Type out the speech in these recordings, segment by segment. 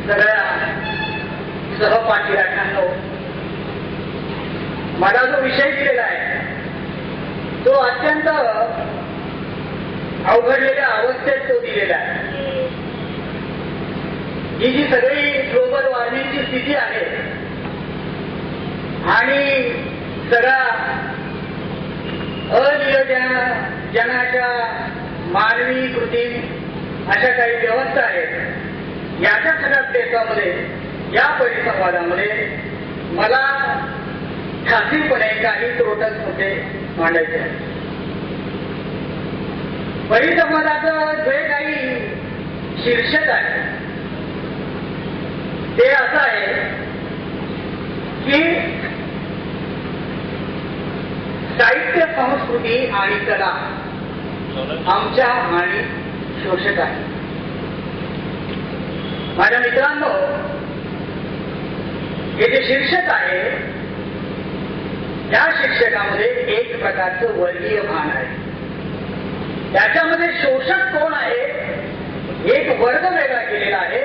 सगळ्या सहपाठीराखांनो, मला जो विषय दिलेला आहे तो अत्यंत अवघडलेल्या अवस्थेत तो दिलेला आहे. ही जी सगळी ग्लोबल वॉर्मिंगची स्थिती आहे आणि सगळ्या अनियोजनाच्या मानवी कृत्रिम अशा काही व्यवस्था आहेत, याच्या सगळ्या देशामध्ये या परिसंवादामध्ये मला ठासीपणे काही त्रोटक मुद्दे मांडायचे आहेत. परिसंवादाचं जे काही शीर्षक आहे ते असं आहे की साहित्य, संस्कृती आणि कला आमच्या आणि शोषक आहे. माझ्या मित्रांनो, हे जे शीर्षक आहे त्या शीर्षकामध्ये एक प्रकारचं वर्गीय भान आहे. त्याच्यामध्ये शोषक कोण आहे, एक वर्ग वेगळा केलेला आहे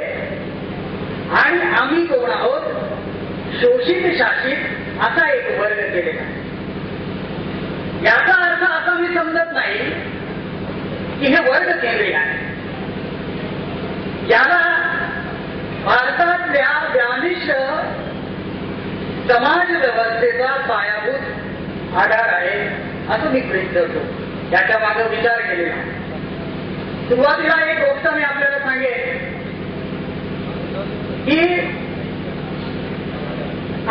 आणि आम्ही कोण आहोत, शोषित शासित असा एक वर्ग केलेला आहे. याचा अर्थ असा मी समजत नाही की हे वर्ग केंद्रीय आहे. याला भारतातल्या व्यानिष्ठ समाज व्यवस्थेचा पायाभूत आधार आहे असं मी गृहीत धरतो. याच्या मागे विचार केलेला. सुरुवातीला एक गोष्ट मी आपल्याला सांगेन की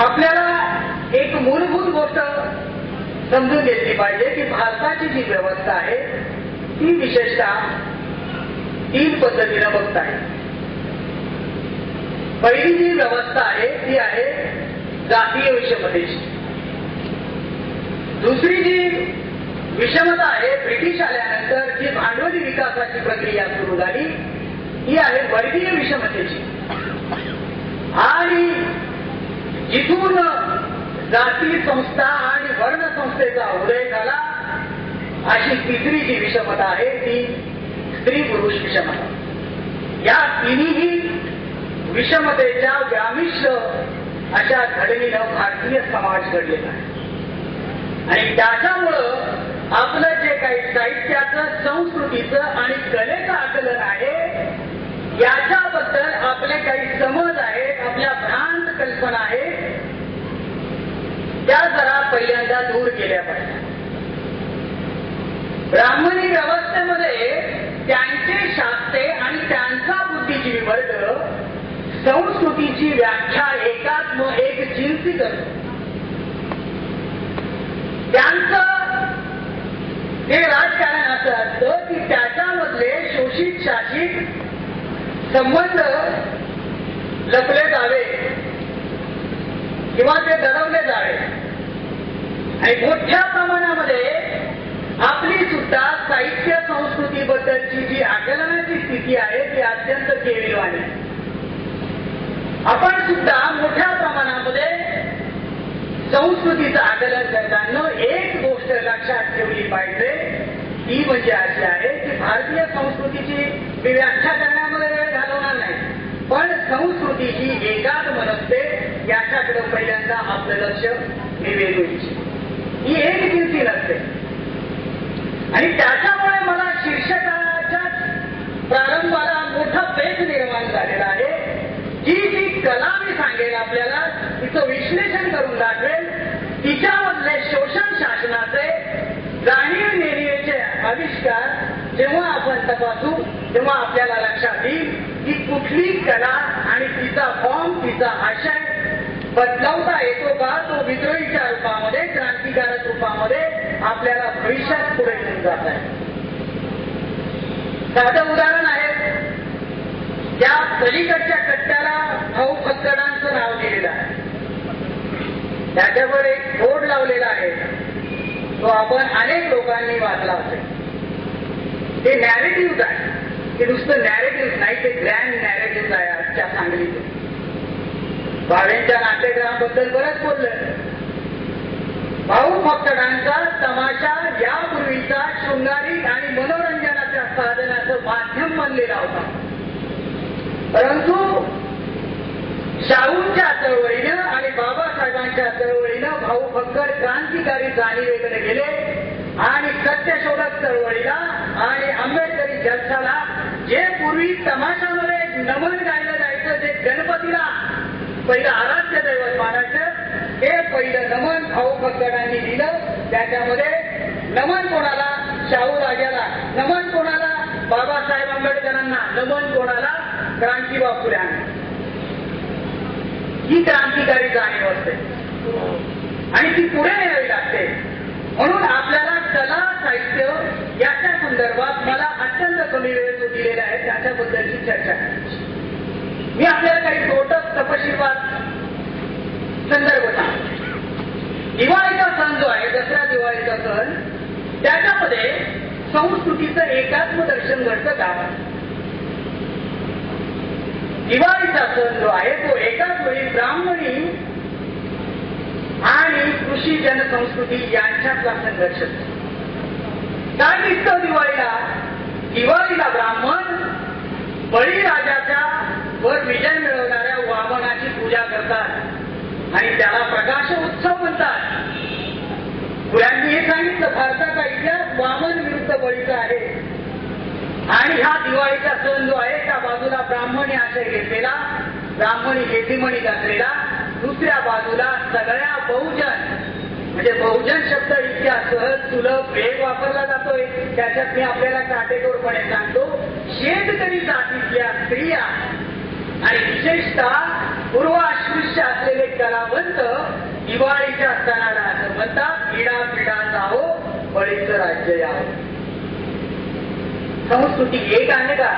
आपल्याला एक मूलभूत गोष्ट समजून घेतली पाहिजे की भारताची जी व्यवस्था आहे ती विशेषतः 3 पद्धतीनं बघता येईल. पहिली जी व्यवस्था आहे ती आहे जातीय विषमतेची. दुसरी जी विषमता आहे ब्रिटिश आल्यानंतर जी भांडवली विकासाची प्रक्रिया सुरू झाली ही आहे वर्गीय विषमतेची. आणि जिथून जाती संस्था आणि वर्ण संस्थेचा उदय झाला अशी तिसरी जी विषमता आहे ती स्त्री पुरुष विषमता. या तिन्ही विषमतेच्या व्यामिश्र अशा घडणीनं भारतीय समाज घडलेला आहे. आणि त्याच्यामुळं आपलं जे काही साहित्याचं, संस्कृतीचं आणि कलेचं आकलन आहे याच्याबद्दल आपले काही समज आहेत, आपल्या भ्रांत कल्पना आहेत, त्या जरा पहिल्यांदा दूर केल्या पाहिजे. ब्राह्मणी व्यवस्थेमध्ये त्यांचे शास्त्रे आणि त्यांचा बुद्धिजीवी वर्ग संस्कृतीची व्याख्या एकात्म एक जिन्सी करतो. त्यांचं हे राजकारण असं असतं की त्याच्यामधले शोषित शासित संबंध लपले जावे किंवा ते दडवले जावे. आणि मोठ्या प्रमाणामध्ये आपली सुद्धा साहित्य संस्कृतीबद्दलची जी आकलनाची स्थिती आहे ती अत्यंत केविलवाणी आहे. आपण सुद्धा मोठ्या प्रमाणामध्ये संस्कृतीचं आकलन करताना एक गोष्ट लक्षात ठेवली पाहिजे, ती म्हणजे अशी आहे की भारतीय संस्कृतीची व्याख्या करण्यामध्ये वेळ घालवणार नाही, पण संस्कृतीची एकात्म नसते याच्याकडे पहिल्यांदा आपलं लक्ष मी वेधू इच्छितो. ही एक जिन्सी नसते. आणि त्याच्यामुळे मला शीर्षकाच्या प्रारंभाला मोठा पेच निर्माण झालेला आहे. जी कला मी सांगेल आपल्याला, तिचं विश्लेषण करून दाखवेल, तिच्यामधले शोषण शासनाचे जाणीव नेणीवेचे आविष्कार जेव्हा आपण तपासू तेव्हा आपल्याला लक्षात येईल की कुठली कला आणि तिचा फॉर्म, तिचा आशय बदलवता येतो का, तो विद्रोहीच्या रूपामध्ये, क्रांतिकारक रूपामध्ये आपल्याला भविष्यात पुढे घेऊन जात आहे. साधं उदाहरण आहे, त्या पलीकडच्या कट्ट्याला भाऊ फक्कडांचं नाव दिलेलं आहे. त्याच्यावर एक बोर्ड लावलेला आहे, तो आपण अनेक लोकांनी वाचला असेल. ते नॅरेटिव्ह आहे, ते नुसतं नॅरेटिव्ह नाही, ते ग्रँड नॅरेटिव्ह आहे. आजच्या सांगलीत भावेंच्या नाट्यगृहाबद्दल बरंच बोललं. भाऊ फक्कडांचा तमाशा यापूर्वीचा शृंगारी आणि मनोरंजनाच्या साधनाचं माध्यम बनलेला होता. परंतु शाहूंच्या चळवळीनं आणि बाबासाहेबांच्या चळवळीनं भाऊ फक्कड क्रांतिकारी जाणीवेकडे गेले आणि सत्यशोधक चळवळीला आणि आंबेडकरी जलसाला जे पूर्वी तमाशामध्ये नमन गायलं जायचं, जे गणपतीला पहिलं आराध्य दैवत मानायचं, हे पहिलं नमन भाऊ फक्कडांनी दिलं. त्याच्यामध्ये नमन कोणाला? शाहू राजाला. नमन कोणाला? बाबासाहेब आंबेडकरांना. नमन कोणाला? क्रांतीबाब फुल्यांना. ही क्रांतिकारी जाणीव असते आणि ती पुढे न्यावी लागते. म्हणून आपल्याला कला साहित्य याच्या संदर्भात मला अत्यंत कमी वेळ जो दिलेला आहे त्याच्याबद्दलची चर्चा करायची. मी आपल्याला काही तोटक तपशीलवाद संदर्भ सांगतो. दिवाळीचा सण जो आहे, दसरा दिवाळीचा सण, त्याच्यामध्ये संस्कृतीचं एकात्म दर्शन घडतं का? दिवाळीचा सण जो आहे तो एकाच वेळी ब्राह्मणी आणि कृषी जनसंस्कृती यांच्यातला संघर्ष. काय दिसतं दिवाळीला? दिवाळीला ब्राह्मण बळीराजाच्या वर विजय मिळवणाऱ्या वामनाची पूजा करतात आणि त्याला प्रकाश उत्सव म्हणतात. पुराणी हे सांगितलं, भारताचा इतिहास वामन विरुद्ध बळीचा आहे. आणि हा दिवाळीचा सण जो आहे त्या बाजूला ब्राह्मणी आशय घेतलेला, ब्राह्मणी हेतीमणी घातलेला, दुसऱ्या बाजूला सगळ्या बहुजन, म्हणजे बहुजन शब्द इतक्या सहज सुलभ वेग वापरला जातोय. त्याच्यात मी आपल्याला काटेकोरपणे सांगतो, शेतकरी जातीतल्या स्त्रिया आणि विशेषतः पूर्वास्पृश्य असलेले कलावंत दिवाळीच्या सणाला असं म्हणतात, पिढा पिढा जावो बळीचं राज्य यावं. संस्कृती एक आहे का?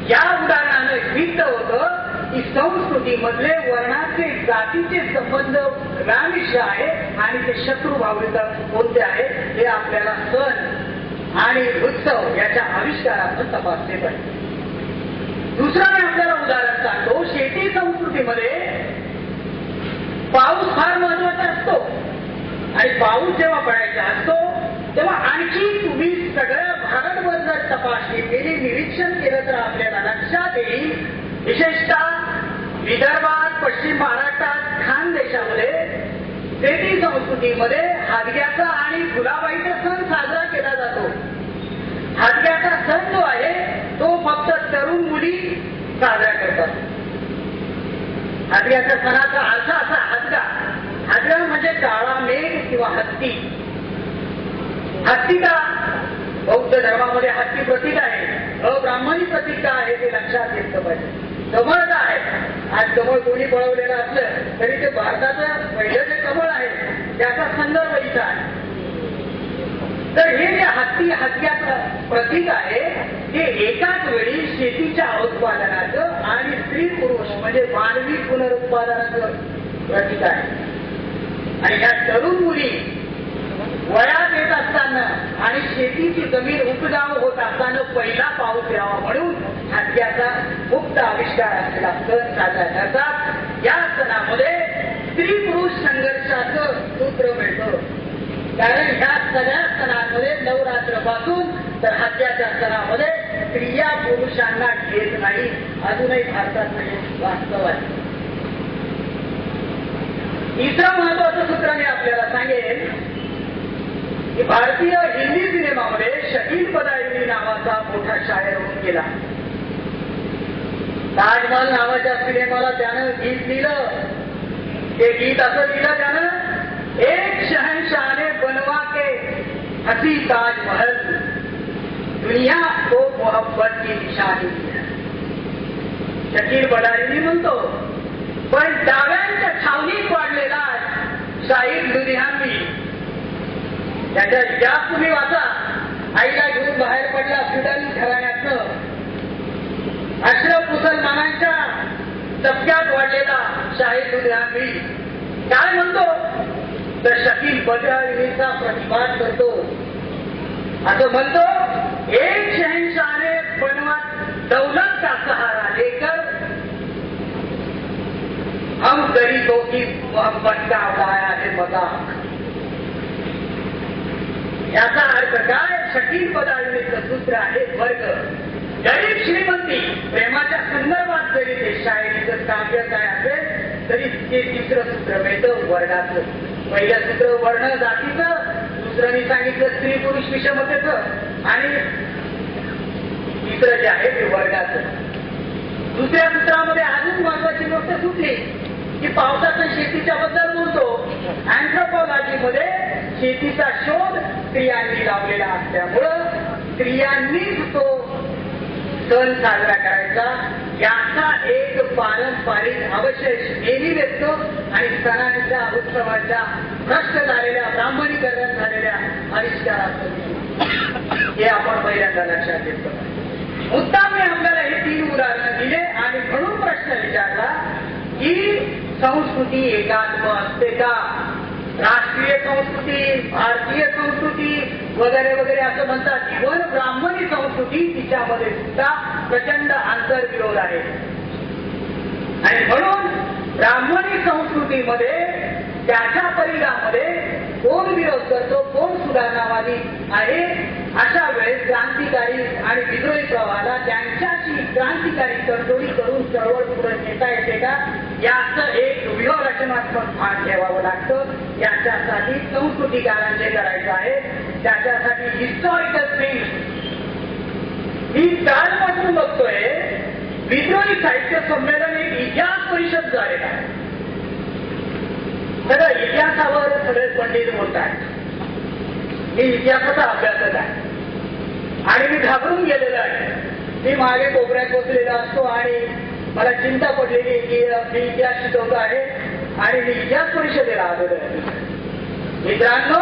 या उदाहरणानं सिद्ध होतं की संस्कृतीमधले वर्णाचे जातीचे संबंध रामिष्य आहे आणि ते शत्रुभाविता कोणते आहे हे आपल्याला सण आणि उत्सव याच्या आविष्कारातून तपासले पाहिजे. दुसरं मी आपल्याला उदाहरण सांगतो. शेती संस्कृतीमध्ये पाऊस फार महत्वाचा असतो आणि पाऊस जेव्हा पडायचा असतो तेव्हा आणखी तुम्ही सगळ्या भारतभर जर तपासणी केली, निरीक्षण केलं तर आपल्याला लक्षात येईल, विशेषतः विदर्भात, पश्चिम महाराष्ट्रात, खानदेशामध्ये शेती संस्कृतीमध्ये हादग्याचा आणि फुलाबाईचा सण साजरा केला जातो. हादग्याचा सण जो आहे तो फक्त तरुण मुली साजरा करतात. हादग्याच्या सणाचा अर्थ असा, हादगा म्हणजे काळा मेघ किंवा हत्ती. हत्ती का? बौद्ध धर्मामध्ये हत्ती प्रतीक आहे, अब्राह्मणी प्रतीक का आहे ते लक्षात घेतलं पाहिजे. कमळ का आहे? आज कमळ कोणी पळवलेलं असलं तरी ते भारताचं पहिलं जे कमळ आहे त्याचा संदर्भ इथं आहे. तर हे जे हत्ती हत्याचं प्रतीक आहे ते एकाच वेळी शेतीच्या उत्पादनाचं आणि स्त्री पुरुष म्हणजे मानवी पुनरुत्पादनाचं प्रतीक आहे. आणि या तरुण मुली वयात येत असताना आणि शेतीची जमीन उपजाऊ होत असताना पहिला पाऊस यावा म्हणून हादग्याचा मुक्त आविष्कार असलेला सण साजरा करतात. या सणामध्ये स्त्री पुरुष संघर्षाचं सूत्र मिळतं. कारण ह्या सगळ्या सणांमध्ये नवरात्रपासून तर हादग्याच्या सणामध्ये स्त्रिया पुरुषांना घेत नाही. अजूनही भारतात नाही, वास्तव आहे. तिसरं महत्वाचं सूत्र मी आपल्याला सांगेन की भारतीय हिंदी सिनेमामध्ये शकील बदायुनी नावाचा मोठा शायर होऊन गेला. ताजमहल नावाच्या सिनेमाला त्यानं गीत लिहिलं. ते गीत असं लिहिलं त्यानं, एक शहनशाह ने बनवा के हसी ताजमहल, दुनिया को मोहब्बत की निशानी है. शकील बदायुनी म्हणतो, पण डाव्यांच्या छावणीत वाढलेला शाहीर लुधियानवी त्याच्या इतिहास तुम्ही वाचा. आईला घेऊन बाहेर पडला फिडल घराण्यातनं, अशरफ मुसलमानांच्या चपक्यात वाढलेला शाहीर लुधियानवी काय म्हणतो तर शकील बदायुनीचा प्रतिवाद करतो. असं म्हणतो, एक शहनशाह ने बनवा दौलत का सहारा लेकर हम गरीबों की मोहब्बत का उड़ाया है मजाक. याचा अर्थ काय? शकील बदायुनीचं सूत्र आहे वर्ग. गरीब श्रीमंती प्रेमाच्या संदर्भात बाह्य काय असेल तरी ते तिसरं सूत्र मिळतं वर्णाचं. पहिलं सूत्र वर्ण जातीचं, दुसरं मी सांगितलं स्त्री पुरुष विषमतेचं, आणि तिसरं जे आहे ते वर्गाचं. दुसऱ्या सूत्रामध्ये अजून महत्वाची गोष्ट सुटली की पावसाचं शेतीच्या बद्दल बोलतो. अँथ्रोपॉलॉजीमध्ये शेतीचा शोध स्त्रियांनी लावलेला असल्यामुळं स्त्रियांनीच तो सण साजरा करायचा याचा एक पारंपरिक अवशेष नेहमी व्यक्तो. आणि सणांच्या उत्सवाच्या भ्रष्ट झालेल्या ब्राह्मणीकरण झालेल्या आविष्कारात हे आपण पहिल्यांदा लक्षात घेतो. मुद्दा मी आपल्याला हे 3 उदाहरणं दिले आणि म्हणून प्रश्न विचारला की संस्कृती एकात्म असते का? राष्ट्रीय संस्कृती, भारतीय संस्कृती वगैरे वगैरे असं म्हणतात. इव्हन ब्राह्मणी संस्कृती तिच्यामध्ये सुद्धा प्रचंड आंतरविरोध आहे. आणि म्हणून ब्राह्मणी संस्कृतीमध्ये त्याच्या परिणामामध्ये कोण विरोध करतो, कोण सुधारणावादी आहे, अशा वेळेस क्रांतिकारी आणि विद्रोही प्रवाहाला त्यांच्याशी क्रांतिकारी तडजोडी करून चळवळ पुढे नेता येते का याचं एक व्यूहरचनात्मक भान ठेवावं लागतं. याच्यासाठी संस्कृतिकारांचे करायचं आहे. त्याच्यासाठी हिस्टॉरिकल थिंग्स ही कालपासून बघतोय. विद्रोही साहित्य संमेलन एक इतिहास परिषद झालेला आहे. सगळं इतिहासावर सगळे पंडित बोलतात. मी इतिहासाचा अभ्यासक आहे आणि मी घाबरून गेलेलो आहे. मी मागे कोपऱ्यात बसलेला असतो आणि मला चिंता पडलेली की मी इतिहास शिकवतो आहे आणि मी इतिहास परिषदेला आलेलो आहे. मित्रांनो,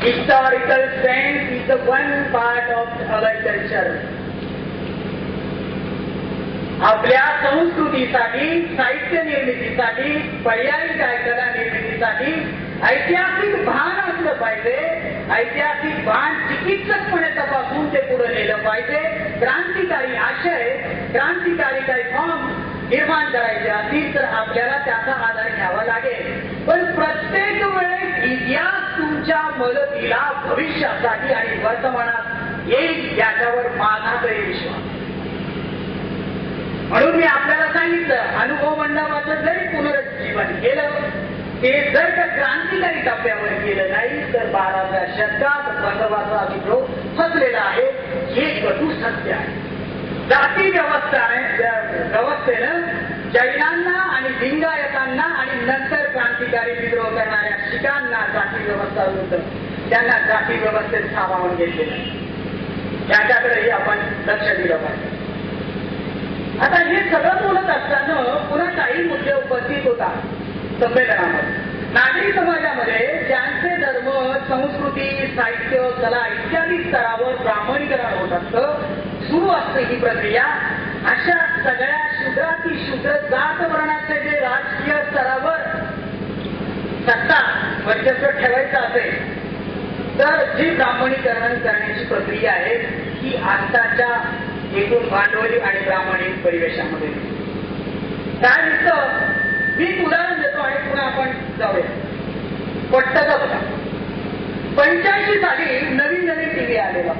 historical sense is the one part of our culture. आपल्या संस्कृतीसाठी, साहित्य निर्मितीसाठी, पर्यायी कला निर्मितीसाठी ऐतिहासिक भान असलं पाहिजे. ऐतिहासिक भान चिकित्सकपणे तपासून ते पुढे नेलं पाहिजे. क्रांतिकारी आशय, क्रांतिकारी काही फॉर्म निर्माण करायचे असतील तर आपल्याला त्याचा आधार घ्यावा लागेल. पण प्रत्येक वेळेस इतिहास तुमच्या मदतीला भविष्यासाठी आणि वर्तमानात येईल याच्यावर माझा तरी विश्वास. म्हणून मी आपल्याला सांगितलं अनुभव मंडपाचं जरी पुनरुज्जीवन केलं ते जर का क्रांतिकारी टप्प्यावर केलं नाही तर 12व्या शतकात बंदोबाचा विद्रोह फसलेला आहे. हे कटू सत्य आहे. जाती व्यवस्थेनं जैनांना आणि लिंगायतांना आणि नंतर क्रांतिकारी विद्रोह करणाऱ्या शिखांना जाती व्यवस्था विरुद्ध त्यांना जाती व्यवस्थेत सामावून घेतलेलं याच्याकडेही आपण लक्ष दिलं पाहिजे. आता हे सगळं बोलत असताना पुन्हा काही मुद्दे उपस्थित होतात संमेलनामध्ये. नागरी समाजामध्ये ज्यांचे धर्म, संस्कृती, साहित्य, कला इत्यादी स्तरावर ब्राह्मणीकरण होत असतं, सुरू असते ही प्रक्रिया. अशा सगळ्या शूद्राती शूद्र जात वर्णाचे जे राजकीय स्तरावर सत्ता वर्चस्व ठेवायचं असेल तर जी ब्राह्मणीकरण करण्याची प्रक्रिया आहे ही आत्ताच्या एकूण भांडवली आणि ब्राह्मणी परिवेशामध्ये काय दिसतं. मी उदाहरण देतो आणि पुन्हा आपण जाऊया. पट्टचा बघा. 85 साली नवीन टीव्ही आलेला,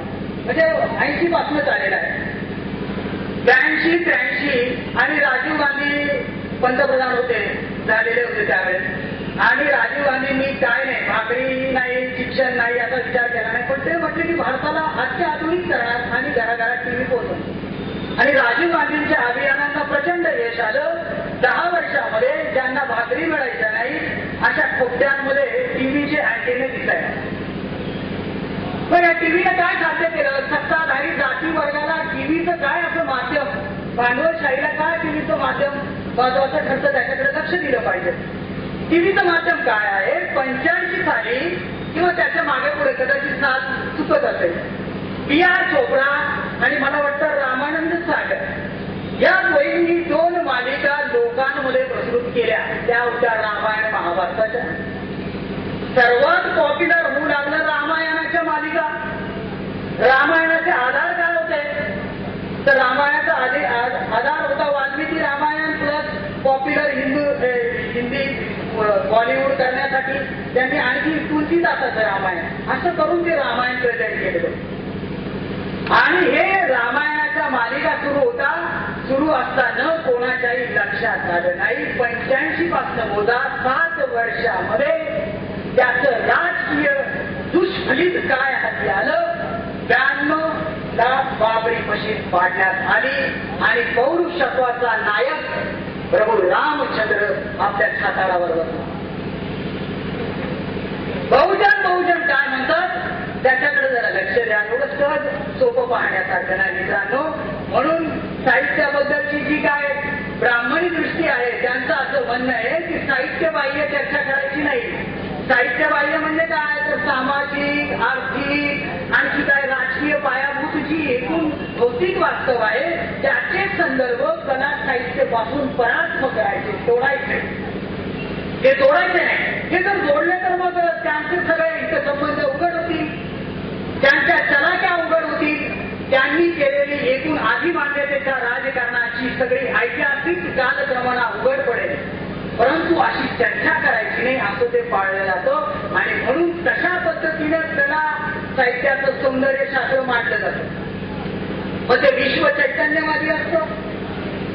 म्हणजे 80 पासूनच आलेला आहे. 82, 83 आणि राजीव गांधी पंतप्रधान झालेले होते त्यावेळेस. आणि राजीव गांधींनी काय नाही, भाकरी नाही, शिक्षण नाही याचा विचार केला नाही, पण ते म्हटले की भारताला अत्याधुनिक करणार आणि घराघरात टीव्ही पोहोचवणार. आणि राजीव गांधींच्या अभियानांना प्रचंड यश आलं. 10 वर्षामध्ये ज्यांना भाकरी मिळायच्या नाही अशा खोपट्यांमध्ये टीव्हीचे अँटेने दिसायला. पण या टीव्हीने काय साध्य केलं? सत्ताधारी जाती वर्गाला टीव्हीचं काय असं माध्यम, भांडवलशाहीला काय टीव्हीचं माध्यम महत्वाचं ठरतं त्याच्याकडे लक्ष दिलं पाहिजे. टीव्हीचं माध्यम काय आहे? 85 साली किंवा त्याच्या मागे पुढे कदाचित साल चुकत असेल, PR चोपडा आणि मला वाटतं रामानंद सागर या दोघींनी 2 मालिका लोकांमध्ये प्रस्तुत केल्या. त्या होत्या रामायण महाभारताच्या. सर्वात पॉप्युलर होऊ लागलं रामायणाच्या मालिका. रामायणाचे आधार काय होते तर रामायणाचा आधार होता वाल्मिकी रामायण प्लस पॉप्युलर हिंदी बॉलिवूड करण्यासाठी त्यांनी आणखी तुलसीदासाचं रामायण असं करून ते रामायण प्रेझेंट केलं. आणि हे रामायणाच्या मालिका सुरू होता सुरू असताना कोणाच्याही लक्षात आलं नाही. 85 पासून मोजा 7 वर्षामध्ये त्याचं राजकीय दुष्फलित काय हाती आलं. 92 लाख बाबरी मशीद पाडण्यात आली आणि पौरुषत्वाचा नायक प्रभू रामचंद्र आपल्या छाताडावर बसला. बहुजन काय म्हणतात त्याच्याकडे जरा लक्ष द्या. एवढं सहज सोपं पाहण्यासारखं नाही मित्रांनो. म्हणून साहित्याबद्दलची जी काय ब्राह्मणी दृष्टी आहे त्यांचं असं म्हणणं आहे की साहित्य बाह्य चर्चा करायची नाही. साहित्य बाह्य म्हणजे काय तर सामाजिक, आर्थिक आणखी काय राजकीय पायाभूत जी एकूण भौतिक वास्तव आहे त्याचे संदर्भ कला साहित्य पासून परात्म करायचे, तोडायचे. हे तोडायचे नाही. हे जर जोडले तर मग त्यांचे सगळे हितसंबंध उघड होतील, त्यांच्या चलाक्या उघड होतील. त्यांनी केलेली एकूण आधी मान्यतेच्या राजकारणाची सगळी ऐतिहासिक कालक्रमणा उघड पडेल. परंतु अशी चर्चा करायची नाही असं ते पाळलं जातं. आणि म्हणून तशा पद्धतीने कला साहित्याचं सौंदर्य शास्त्र मांडलं जातं. मग ते विश्व चैतन्यवादी असतं,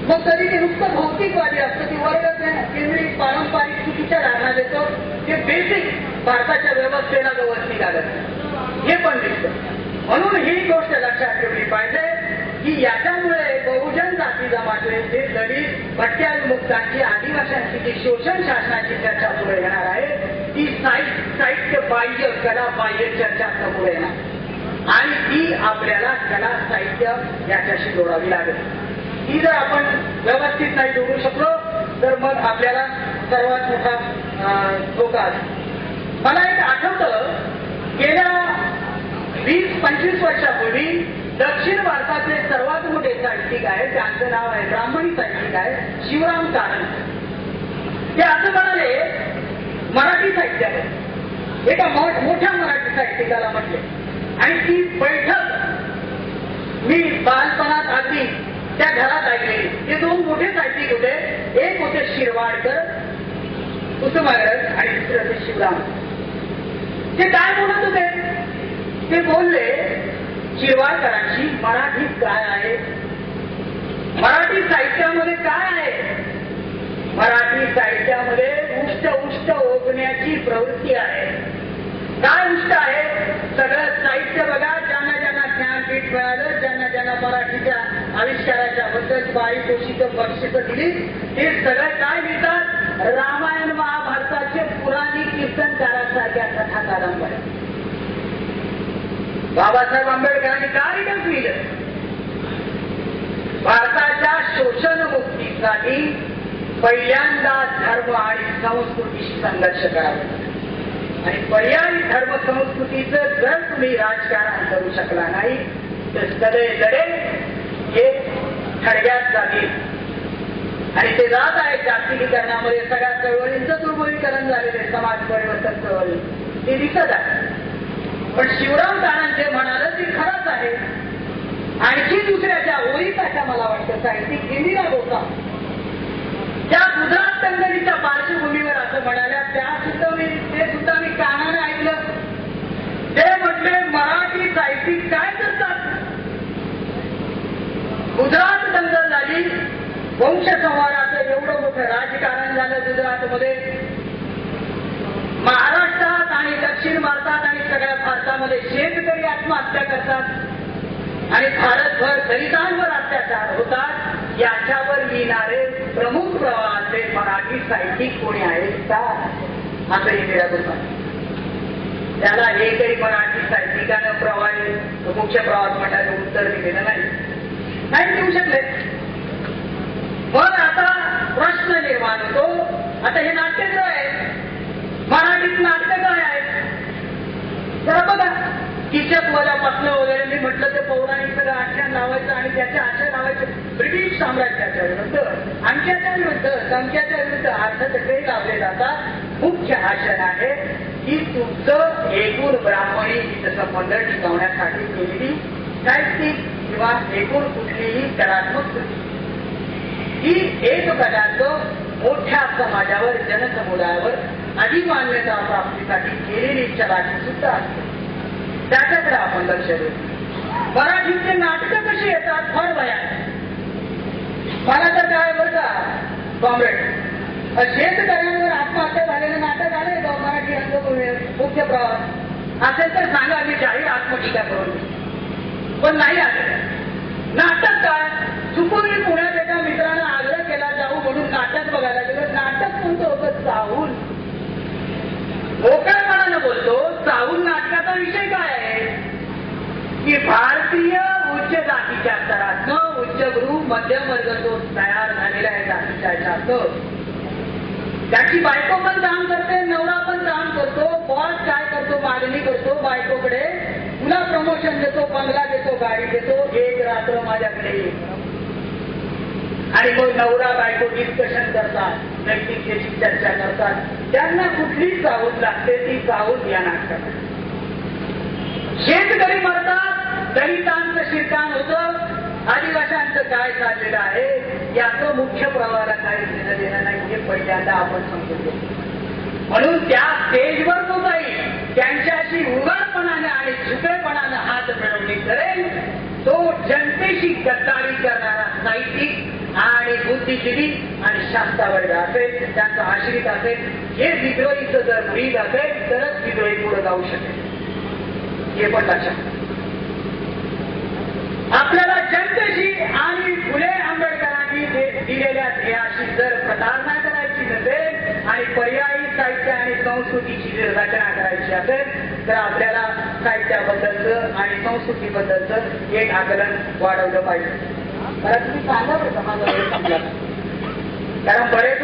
मग कधी ते नुसतं भौतिकवादी असतं. ती वर्ग केंद्रीय पारंपरिक चुकीच्या धारणा देतो. ते बेसिक भारताच्या व्यवस्थेला व्यवस्थित आलं हे पण दिसतं. म्हणून ही गोष्ट लक्षात ठेवली पाहिजे की याच्यामुळे बहुजन जाती जमातले जे दलित भटक्याविमुक्तांची आदिवासींची जी शोषण शासनाची चर्चा पुढे येणार आहे ती साहित्य बाह्य कला बाह्य चर्चा समोर येणार आणि ती आपल्याला कला साहित्य याच्याशी जोडावी लागेल. ही जर आपण व्यवस्थित नाही जोडू शकलो तर मग आपल्याला सर्वात मोठा धोका. मला एक आठवतं गेल्या 20-25 वर्षापूर्वी दक्षिण भारतातले सर्वात मोठे साहित्यिक आहे, त्यांचं नाव आहे ब्राह्मणी साहित्यिक आहे शिवराम कारंत. ते असं म्हणाले मराठी साहित्यात एका मोठ्या मराठी साहित्यिकाला म्हटले आणि ती बैठक मी बालपणात अगदी त्या घरात ऐकलेली. ते 2 मोठे साहित्यिक होते. एक होते शिरवाडकर कुसुमाग्रज आणि दुसरे होते शिवराम. ते काय बोलत होते ते बोलले शिरवाडकरांची मराठीत काय आहे, मराठी साहित्यामध्ये काय आहे. मराठी साहित्यामध्ये उष्ट ओकण्याची प्रवृत्ती आहे. काय उष्ट आहे. सगळं साहित्य बघा. ज्यांना ज्यांना ज्ञानपीठ मिळालं, ज्यांना मराठीच्या आविष्काराच्या बद्दल पारितोषिकं बक्षिसं दिली ते सगळं काय लिहितात. रामायण महाभारताचे पुराणी कीर्तनकारांसारख्या कथा कादंबऱ्या. बाबासाहेब आंबेडकरांनी काय लिहिलं. भारताच्या शोषण मुक्तीसाठी पहिल्यांदा धर्म आणि संस्कृतीशी संघर्ष करावा आणि पर्यायी धर्म संस्कृतीचं जर तुम्ही राजकारण करू शकला नाही तर सगळे लढे हे थडग्यात जातील आणि ते जात आहे. जागतिकीकरणामध्ये सगळ्या चळवळींचं दुर्बळीकरण झालेले समाज परिवर्तन चळवळी ते दिसत आहे. पण शिवराम कारंत जे म्हणाले ते खरंच आहे. आणखी दुसऱ्याच्या ओरिसाच्या मला वाटतं साहित्यिक इंदिरा गोसा त्या गुजरात दंगलीच्या पार्श्वभूमीवर असं म्हणाल्या ते सुद्धा मी कानाने ऐकलं. ते म्हटले मराठी साहित्यिक काय करतात. गुजरात दंगल झाली, वंशसंहाराचं एवढं मोठं राजकारण झालं गुजरातमध्ये. महाराष्ट्रात आणि दक्षिण भारतात आणि सगळ्या भारतामध्ये शेतकरी आत्महत्या करतात आणि भारतभर दलितांवर अत्याचार होतात. याच्यावर लिहिणारे प्रमुख प्रवाहाचे मराठी साहित्यिक कोणी आहेत का असं इंदिरा गोसा. त्याला एकही मराठी साहित्यिकानं प्रवाही मुख्य प्रवास म्हणण्याचं उत्तर दिलेलं नाही देऊ शकले. मग आता प्रश्न निर्माण होतो. आता हे नाट्यगृह आहे, मराठीत नाट्य काय आहेत जरा बघा. किशकवाल्यापासनं वगैरे मी म्हटलं ते पौराणिक सगळं आख्यान लावायचं आणि त्याचे आशय लावायचे ब्रिटिश साम्राज्याच्या विरुद्ध, अंक्याच्या विरुद्ध, संख्याच्या विरुद्ध अर्थचक्रे लावले जातात. मुख्य आशय आहे की तुमचं एकूण ब्राह्मणी हितसंबंध टिकवण्यासाठी केलेली साहित्यिक किंवा एकूण कुठलीही कलात्मक कृती ही एक प्रकारचं मोठ्या समाजावर जनसमुदायावर अधिमान्यता प्राप्तीसाठी केलेली चलाखी सुद्धा असते. त्याच्याकडे आपण लक्ष देऊ. मराठीचे नाटकं कशी येतात फार भयानक. मला तर काय बरं का कॉम्रेड, शेतकऱ्यांवर आत्महत्या झालेलं नाटक आलंय का मराठी रंगभूमी मुख्य प्रवास असेल तर सांगा, मी जाहीर आत्मटीका करून. पण नाही आलं नाटक. काय चुकून मी पुण्यात एका मित्रानं आग्रह केला जाऊ म्हणून नाटक बघायला गेलं. नाटक कोणतं होतं? चाहूल. मोकळेपणानं बोलतो, चाहूल नाटकाचा विषय काय आहे की भारतीय उच्च जातीच्या स्तरातनं उच्चगृह मध्यम वर्ग जो तयार झालेला आहे जातीच्या ह्याच्यात, त्याची बायको पण काम करते, नवरा पण काम करतो, बॉस काय करतो? मागणी करतो बायकोकडे, तुला प्रमोशन देतो, बंगला देतो, गाडी देतो, एक रात्र माझ्याकडे ये. आणि मग नवरा बायको डिस्कशन करतात, नैतिकतेची चर्चा करतात. त्यांना कुठली चाहूल लागते ती चाहूल या नाटकात. शेतकरी मरतात, दलितांचं शिरकाण होतं, आदिवाशांचं काय चाललेलं आहे याचं मुख्य प्रवाहाला काही घेणं देणं नाही हे पहिल्यांदा आपण समजून घेतो. म्हणून त्या स्टेजवर तो जाईल, त्यांच्याशी उघडपणाने आणि झुकेपणाने हात मिळवणी करेल, तो जनतेशी गद्दारी करणारा साहित्यिक आणि बुद्धिजीवी आणि शास्त्रवर्ग असेल, त्यांचा आश्रित असेल. हे विद्रोहीचं जर ब्रीद असेल तरच विद्रोही पुढे जाऊ शकेल, हे पण लक्षात. आपल्याला जनतेशी आणि फुले आंबेडकरांनी दिलेल्या ध्येयाशी जर प्रतारणा करायची नसेल आणि पर्यायी साहित्य आणि संस्कृतीची जर रचना करायची असेल तर आपल्याला साहित्याबद्दलचं आणि संस्कृतीबद्दलचं एक आकलन वाढवलं पाहिजे. मला तुम्ही सांगा बरं, माझा वेळ संपला. कारण बरेच